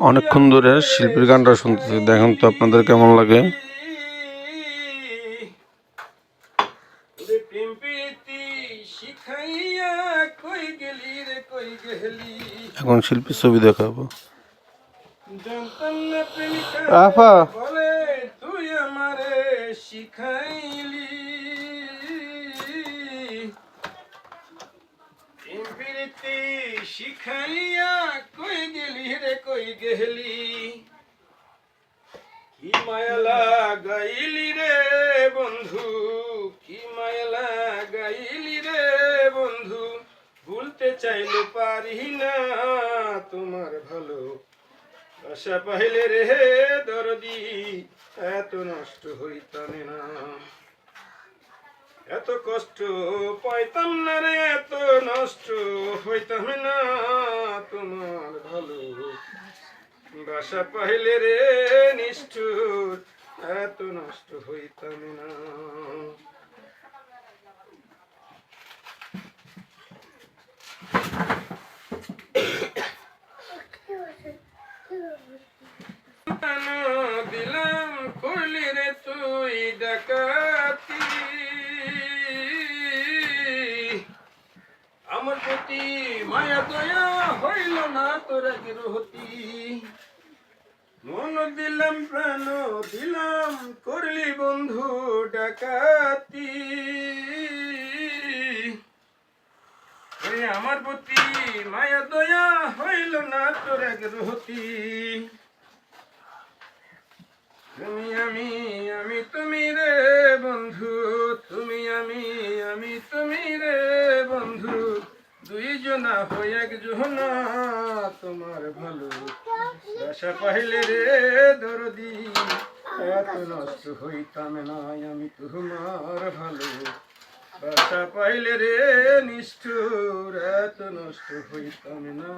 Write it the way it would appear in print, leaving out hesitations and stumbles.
অনেকক্ষণ ধরে শিল্পীর গানটা শুনতেছি, দেখেন তো আপনাদের কেমন লাগে। এখন শিল্পীর ছবি দেখাবো। আফা বলে তুই আমারে শিখাইলি, প্রীতি শিখাইয়া কই গেলি রে কই গেলি, কি মায়া লাগাইলি রে বন্ধু, কি মায়া লাগাইলি রে বন্ধু, ভুলতে চাইলে পারি না তোমার ভালো আশা পাইলে রে দরদি, এত নষ্ট হইতাম না, এত কষ্ট পাইতাম না রে, এত নষ্ট হইতাম না তোমার ভালো বাসা পাইলে রে নিষ্ঠুর, এত নষ্ট হইতাম না। দিলাম করলি রে তুই ডাকাতি, আমার প্রতি মায়া দয়া হইল না তোর গৃহতি, মন দিলাম প্রাণ দিলাম করলি বন্ধু ডাকাতি, আমার প্রতি মায়া দয়া হইল না তোর গৃহতি, তুমি আমি আমি তুমি রে বন্ধু, তুমি আমি তুমি রে বন্ধু, দুইজনা হই একজনা তোমার ভালো আশা পাইলে রে দরদি, এত নষ্ট হইতাম না আমি তোমার ভালো আশা পাইলে রে নিষ্ঠুর, এত নষ্ট হইতাম না।